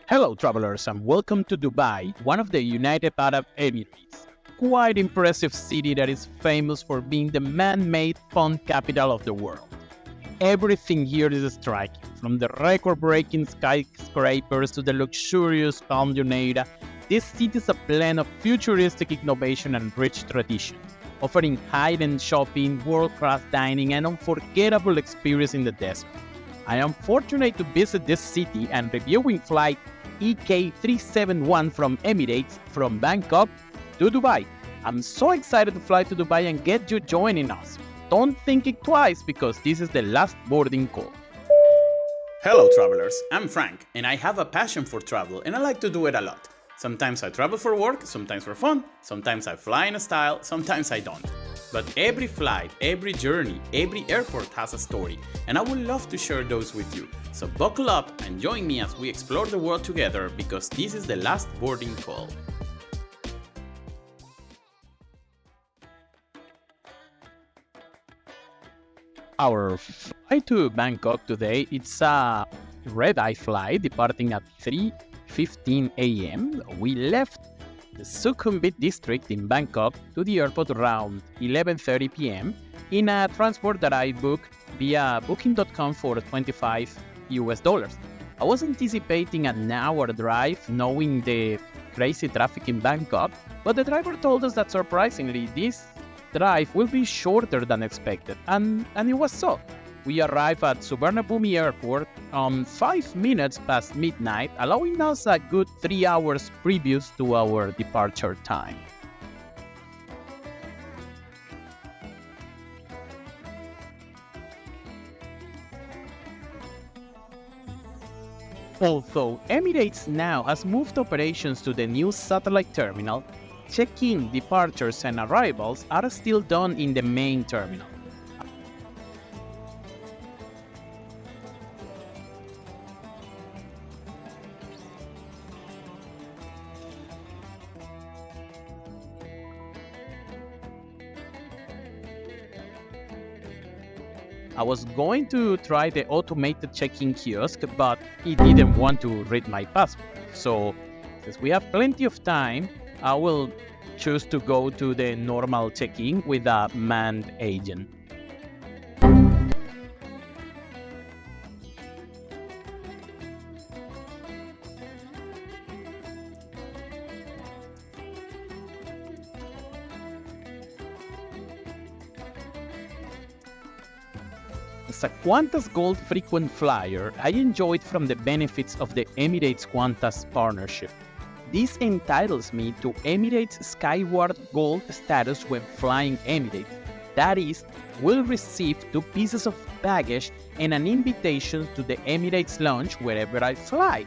Hello travelers and welcome to Dubai, one of the United Arab Emirates. Quite impressive city that is famous for being the man-made fun capital of the world. Everything here is striking, from the record-breaking skyscrapers to the luxurious palm dune. This city is a blend of futuristic innovation and rich traditions, offering high-end shopping, world-class dining, and unforgettable experience in the desert. I am fortunate to visit this city and reviewing flight EK371 from Emirates from Bangkok to Dubai. I'm so excited to fly to Dubai and get you joining us. Don't think it twice because this is the last boarding call. Hello travelers, I'm Frank and I have a passion for travel and I like to do it a lot. Sometimes I travel for work, sometimes for fun, sometimes I fly in style, sometimes I don't. But every flight, every journey, every airport has a story, and I would love to share those with you. So buckle up and join me as we explore the world together because this is the last boarding call. Our flight to Bangkok today, it's a red-eye flight departing at 3:15 a.m. We left the Sukhumvit district in Bangkok to the airport around 11:30 p.m. in a transport that I booked via booking.com for $25. I was anticipating an hour drive knowing the crazy traffic in Bangkok, but the driver told us that surprisingly this drive will be shorter than expected, and it was so. We arrived at Suvarnabhumi Airport 5 minutes past midnight, allowing us a good 3 hours previous to our departure time. Although Emirates now has moved operations to the new satellite terminal, check-in, departures, and arrivals are still done in the main terminal. I was going to try the automated check-in kiosk, but it didn't want to read my passport. So, since we have plenty of time, I will choose to go to the normal check-in with a manned agent. As a Qantas Gold frequent flyer, I enjoyed from the benefits of the Emirates Qantas partnership. This entitles me to Emirates Skyward Gold status when flying Emirates. That is, will receive 2 pieces of baggage and an invitation to the Emirates lounge wherever I fly.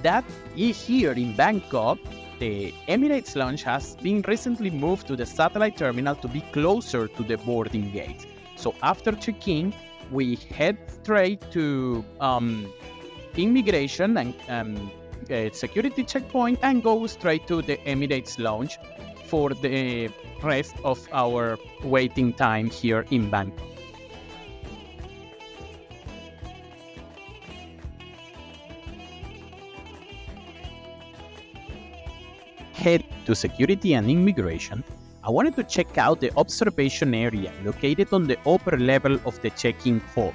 That is here in Bangkok. The Emirates lounge has been recently moved to the satellite terminal to be closer to the boarding gate. So after check-in, we head straight to immigration and security checkpoint and go straight to the Emirates lounge for the rest of our waiting time here in Bangkok. Head to security and immigration. I wanted to check out the observation area located on the upper level of the check-in hall.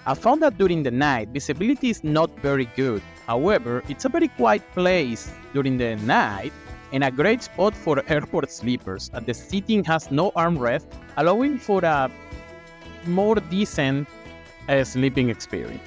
I found that during the night, visibility is not very good. However, it's a very quiet place during the night and a great spot for airport sleepers, as the seating has no armrest, allowing for a more decent sleeping experience.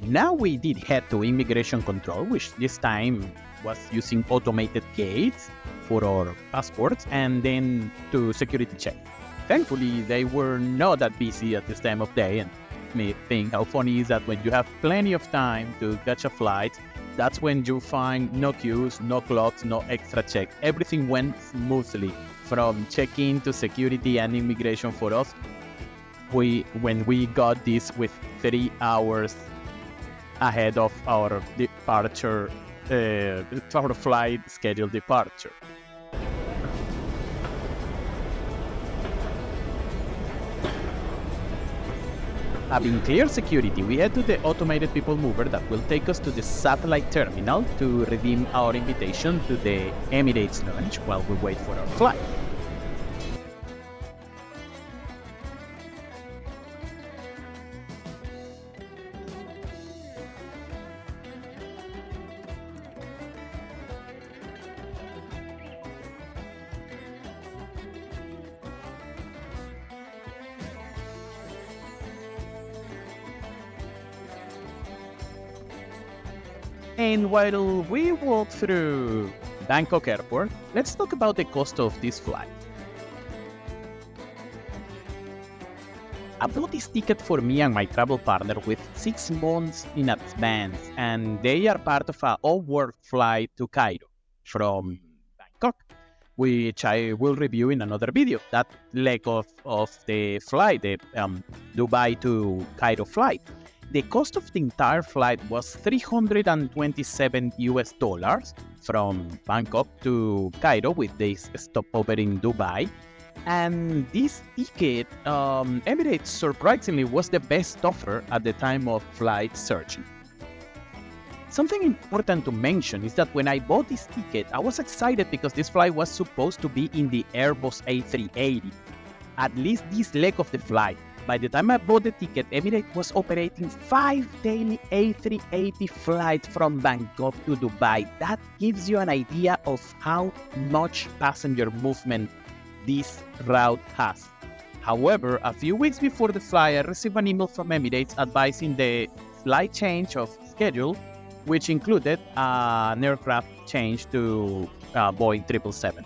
Now we did head to immigration control, which this time was using automated gates for our passports, and then to security check. Thankfully, they were not that busy at this time of day, and me think how funny is that when you have plenty of time to catch a flight, that's when you find no queues, no clocks, no extra check. Everything went smoothly from check-in to security and immigration for us. When we got this with 3 hours ahead of our departure our flight scheduled departure. Having clear security, we head to the automated people mover that will take us to the satellite terminal to redeem our invitation to the Emirates lounge while we wait for our flight. And while we walk through Bangkok airport, let's talk about the cost of this flight. I bought this ticket for me and my travel partner with 6 months in advance, and they are part of an onboard flight to Cairo from Bangkok, which I will review in another video. That leg of the flight, the Dubai to Cairo flight. The cost of the entire flight was $327 from Bangkok to Cairo with this stopover in Dubai. And this ticket, Emirates surprisingly was the best offer at the time of flight searching. Something important to mention is that when I bought this ticket, I was excited because this flight was supposed to be in the Airbus A380, at least this leg of the flight. By the time I bought the ticket, Emirates was operating 5 daily A380 flights from Bangkok to Dubai. That gives you an idea of how much passenger movement this route has. However, a few weeks before the flight, I received an email from Emirates advising the flight change of schedule, which included an aircraft change to Boeing 777.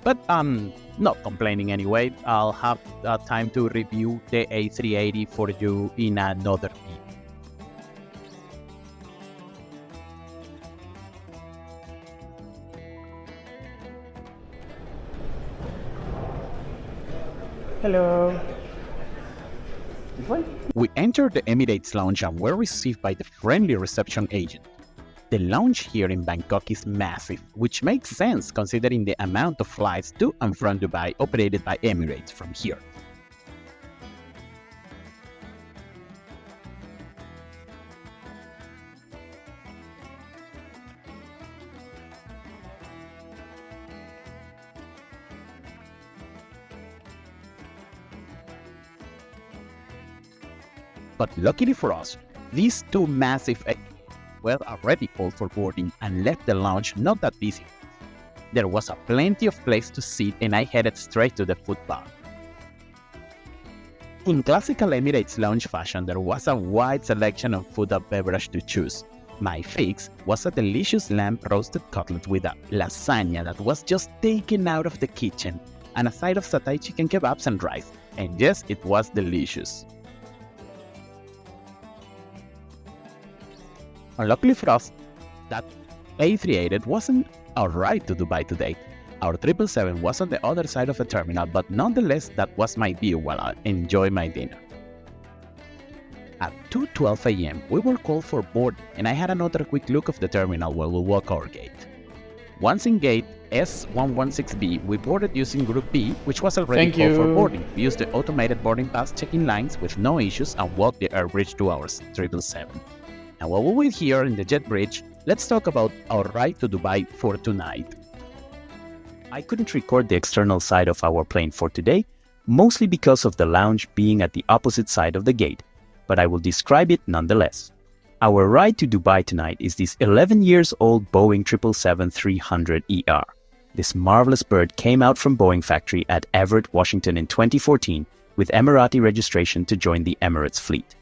But I'm not complaining anyway. I'll have time to review the A380 for you in another video. Hello. We entered the Emirates lounge and were received by the friendly reception agent. The lounge here in Bangkok is massive, which makes sense considering the amount of flights to and from Dubai operated by Emirates from here. But luckily for us, these two massive were already called for boarding and left the lounge not that busy. There was plenty of place to sit and I headed straight to the food bar. In classical Emirates lounge fashion, there was a wide selection of food and beverage to choose. My fix was a delicious lamb roasted cutlet with a lasagna that was just taken out of the kitchen and a side of satay chicken kebabs and rice. And yes, it was delicious. Luckily for us, that A380 wasn't our ride to Dubai today. Our 777 was on the other side of the terminal, but nonetheless, that was my view while I enjoyed my dinner. At 2:12 a.m., we were called for boarding, and I had another quick look of the terminal while we walked our gate. Once in gate S116B, we boarded using Group B, which was already called for boarding. We used the automated boarding pass check-in lines with no issues and walked the air bridge to our 777. Now while we wait here in the jet bridge, let's talk about our ride to Dubai for tonight. I couldn't record the external side of our plane for today, mostly because of the lounge being at the opposite side of the gate, but I will describe it nonetheless. Our ride to Dubai tonight is this 11 years old Boeing 777-300ER. This marvelous bird came out from Boeing factory at Everett, Washington in 2014 with Emirati registration to join the Emirates fleet.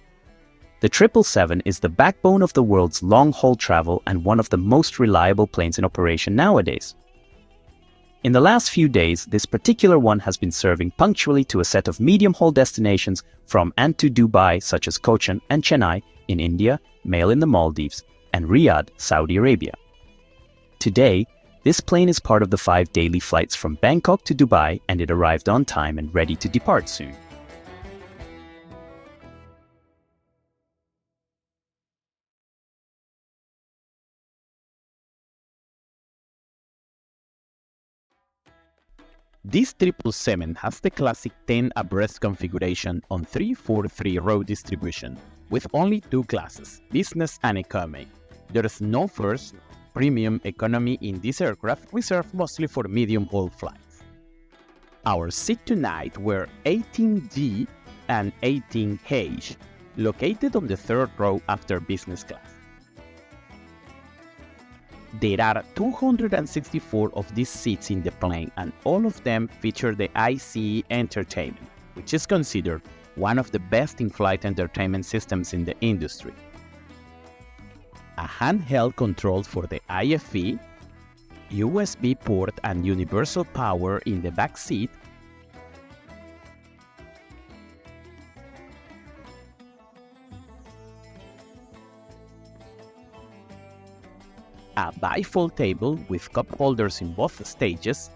The 777 is the backbone of the world's long-haul travel and one of the most reliable planes in operation nowadays. In the last few days, this particular one has been serving punctually to a set of medium-haul destinations from and to Dubai, such as Cochin and Chennai in India, Male in the Maldives, and Riyadh, Saudi Arabia. Today, this plane is part of the 5 daily flights from Bangkok to Dubai, and it arrived on time and ready to depart soon. This 777 has the classic 10 abreast configuration on 343 row distribution with only two classes, business and economy. There is no first, premium economy in this aircraft, reserved mostly for medium-haul flights. Our seat tonight were 18D and 18H, located on the third row after business class. There are 264 of these seats in the plane, and all of them feature the ICE entertainment, which is considered one of the best in-flight entertainment systems in the industry. A handheld control for the IFE, USB port and universal power in the back seat, a bifold table with cup holders in both stages,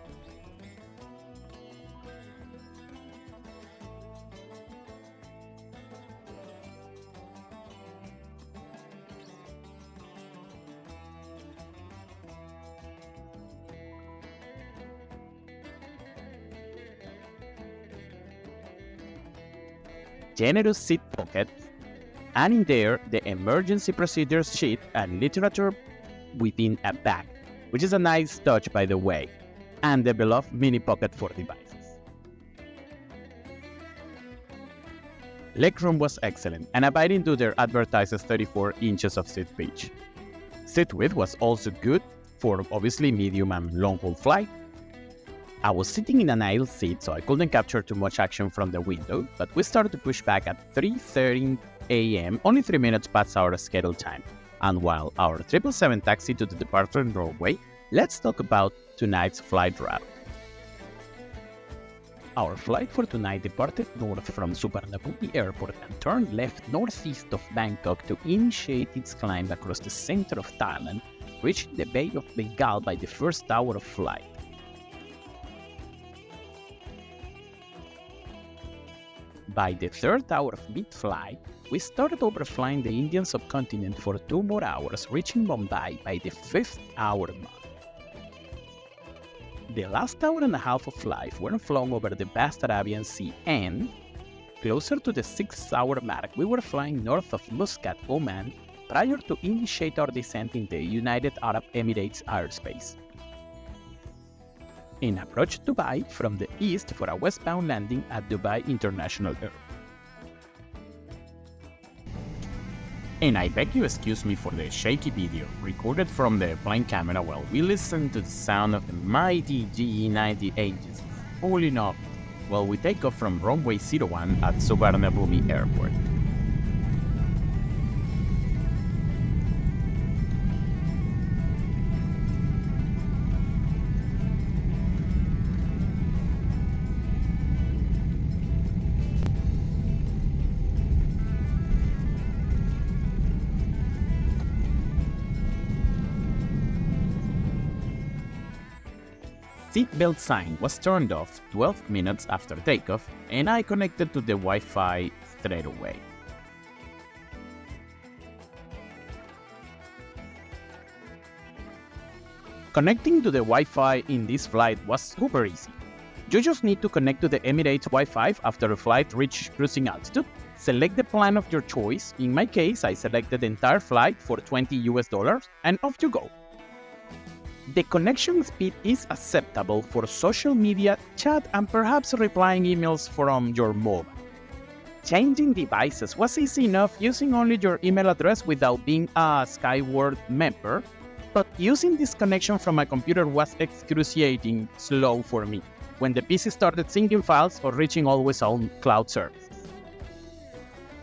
generous seat pockets, and in there the emergency procedures sheet and literature within a bag, which is a nice touch by the way, and the beloved mini pocket for devices. Legroom was excellent, and abiding to their advertises 34 inches of seat pitch. Seat width was also good for obviously medium and long-haul flight. I was sitting in an aisle seat, so I couldn't capture too much action from the window, but we started to push back at 3:30 a.m., only 3 minutes past our scheduled time. And while our 777 taxi to the departure runway, let's talk about tonight's flight route. Our flight for tonight departed north from Suvarnabhumi Airport and turned left northeast of Bangkok to initiate its climb across the center of Thailand, reaching the Bay of Bengal by the first hour of flight. By the third hour of mid-flight, we started overflying the Indian subcontinent for 2 more hours, reaching Mumbai by the 5th hour mark. The last hour and a half of flight were flown over the vast Arabian Sea, and, closer to the 6th hour mark, we were flying north of Muscat, Oman, prior to initiate our descent in the United Arab Emirates airspace. In approach Dubai from the east for a westbound landing at Dubai International Airport. And I beg you excuse me for the shaky video recorded from the plane camera while we listen to the sound of the mighty GE90 pulling up while we take off from runway 01 at Suvarnabhumi Airport. Seatbelt sign was turned off 12 minutes after takeoff, and I connected to the Wi-Fi straight away. Connecting to the Wi-Fi in this flight was super easy. You just need to connect to the Emirates Wi-Fi after a flight reaches cruising altitude. Select the plan of your choice. In my case, I selected the entire flight for $20 and off you go. The connection speed is acceptable for social media, chat, and perhaps replying emails from your mobile. Changing devices was easy enough using only your email address without being a Skyward member, but using this connection from my computer was excruciating slow for me when the PC started syncing files or reaching always on cloud services.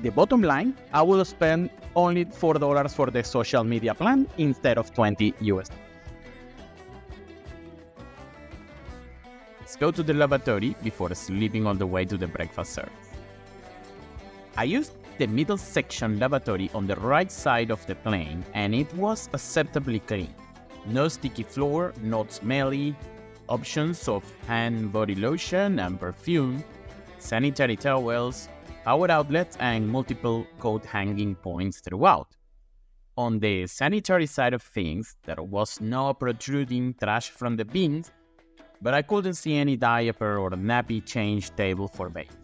The bottom line, I will spend only $4 for the social media plan instead of $20. Let's go to the lavatory before sleeping on the way to the breakfast service. I used the middle section lavatory on the right side of the plane, and it was acceptably clean. No sticky floor, not smelly, options of hand body lotion and perfume, sanitary towels, power outlets, and multiple coat hanging points throughout. On the sanitary side of things, there was no protruding trash from the bins, but I couldn't see any diaper or nappy change table for babies.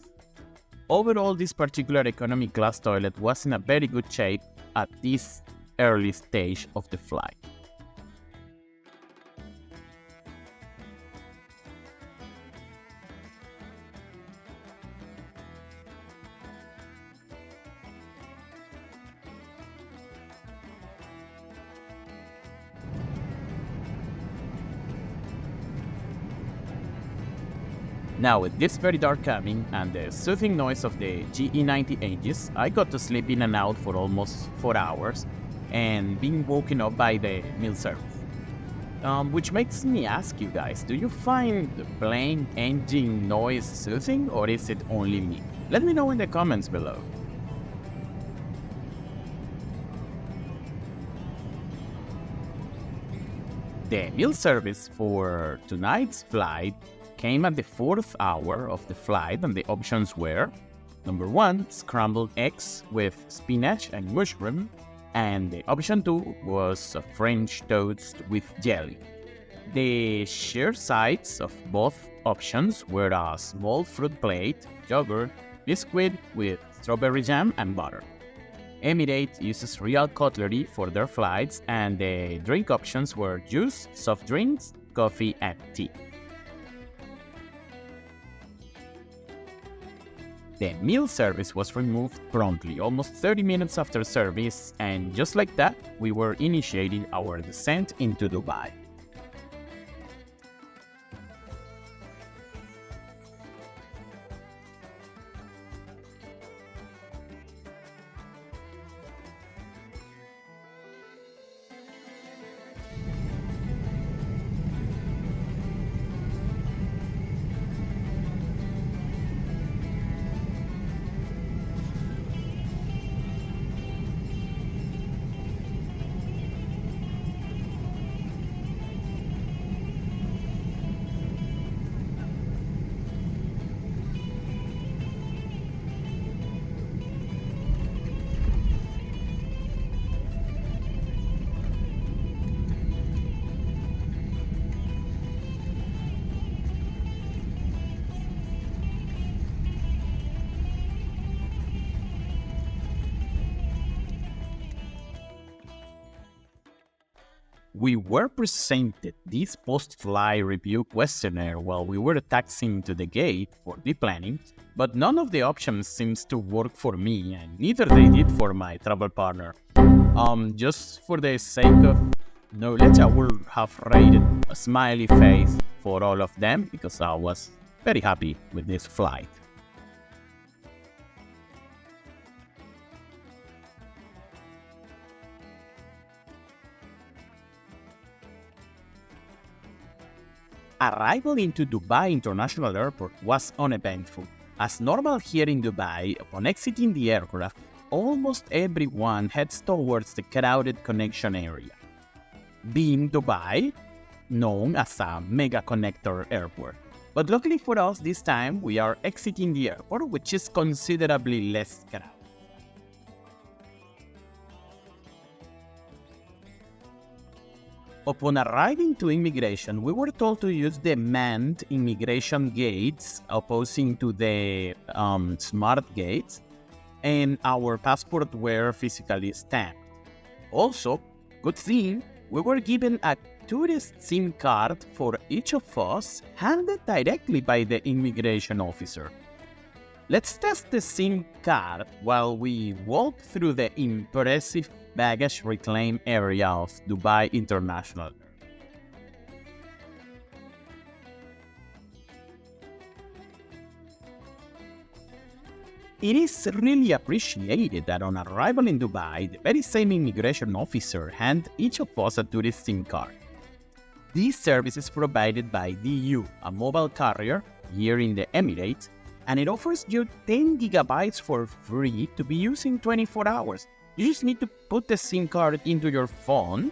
Overall, this particular economy class toilet was in a very good shape at this early stage of the flight. Now, with this very dark cabin and the soothing noise of the GE90 engines, I got to sleep in and out for almost 4 hours and being woken up by the meal service. Which makes me ask you guys, do you find the plane engine noise soothing or is it only me? Let me know in the comments below. The meal service for tonight's flight came at the 4th hour of the flight, and the options were number 1, scrambled eggs with spinach and mushroom, and the option 2 was a French toast with jelly. The shared sides of both options were a small fruit plate, yogurt, biscuit with strawberry jam and butter. Emirates uses real cutlery for their flights, and the drink options were juice, soft drinks, coffee, and tea. The meal service was removed promptly, almost 30 minutes after service, and just like that, we were initiating our descent into Dubai. We were presented this post-flight review questionnaire while we were taxiing to the gate for deplanning, but none of the options seems to work for me, and neither they did for my travel partner. Just for the sake of knowledge, I would have rated a smiley face for all of them because I was very happy with this flight. Arrival into Dubai International Airport was uneventful. As normal here in Dubai, upon exiting the aircraft, almost everyone heads towards the crowded connection area. Being Dubai, known as a mega connector airport. But luckily for us, this time we are exiting the airport, which is considerably less crowded. Upon arriving to immigration, we were told to use the manned immigration gates opposing to the smart gates, and our passports were physically stamped. Also, good thing, we were given a tourist SIM card for each of us, handed directly by the immigration officer. Let's test the SIM card while we walk through the impressive baggage reclaim area of Dubai International. It is really appreciated that on arrival in Dubai, the very same immigration officer handed each of us a tourist SIM card. This service is provided by DU, a mobile carrier here in the Emirates, and it offers you 10 gigabytes for free to be used in 24 hours. You just need to put the SIM card into your phone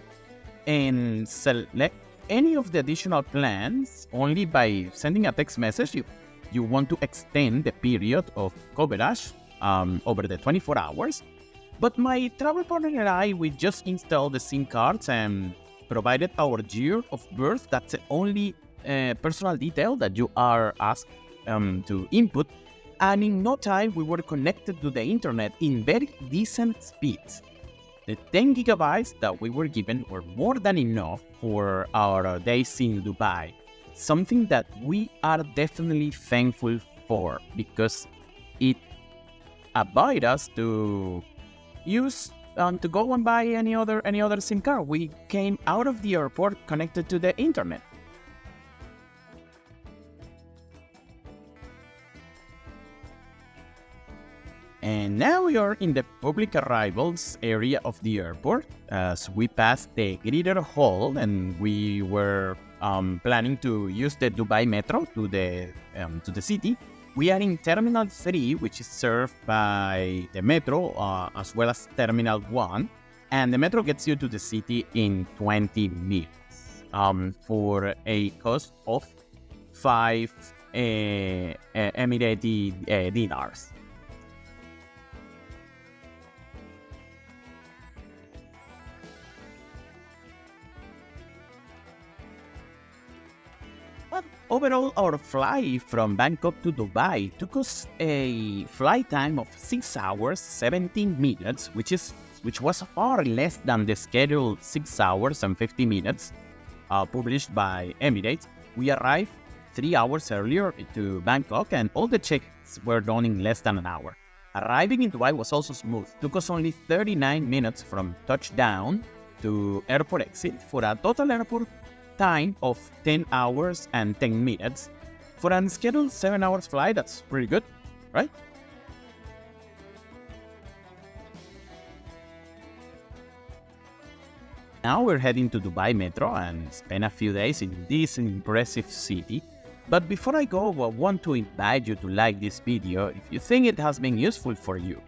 and select any of the additional plans only by sending a text message if you want to extend the period of coverage over the 24 hours. But my travel partner and I, we just installed the SIM cards and provided our year of birth. That's the only personal detail that you are asked to input, and in no time we were connected to the internet in very decent speeds. The 10 gigabytes that we were given were more than enough for our days in Dubai, something that we are definitely thankful for because it allowed us to use to go and buy any other SIM card. We came out of the airport connected to the internet. And now we are in the public arrivals area of the airport as we passed the greeter hall, and we were planning to use the Dubai Metro to the city. We are in Terminal 3, which is served by the Metro, as well as Terminal 1. And the Metro gets you to the city in 20 minutes for a cost of 5 Emirati dinars. Overall, our flight from Bangkok to Dubai took us a flight time of 6 hours, 17 minutes, which was far less than the scheduled 6 hours and 50 minutes published by Emirates. We arrived 3 hours earlier to Bangkok, and all the checks were done in less than an hour. Arriving in Dubai was also smooth. Took us only 39 minutes from touchdown to airport exit for a total airport time of 10 hours and 10 minutes. For an scheduled 7 hours flight, that's pretty good, right? Now we're heading to Dubai Metro and spend a few days in this impressive city. But before I go, I want to invite you to like this video if you think it has been useful for you.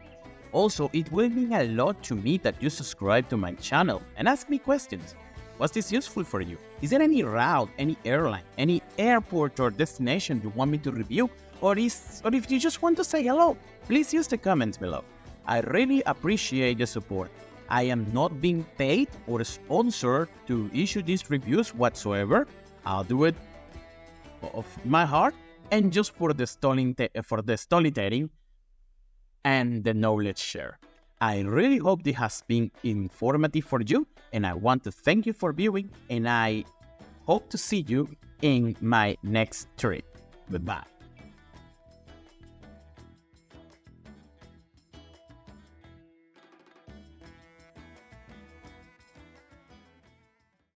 Also, it will mean a lot to me that you subscribe to my channel and ask me questions. Was this useful for you? Is there any route, any airline, any airport or destination you want me to review? Or if you just want to say hello, please use the comments below. I really appreciate the support. I am not being paid or sponsored to issue these reviews whatsoever. I'll do it of my heart and just for the storytelling and the knowledge share. I really hope this has been informative for you, and I want to thank you for viewing, and I hope to see you in my next trip. Goodbye.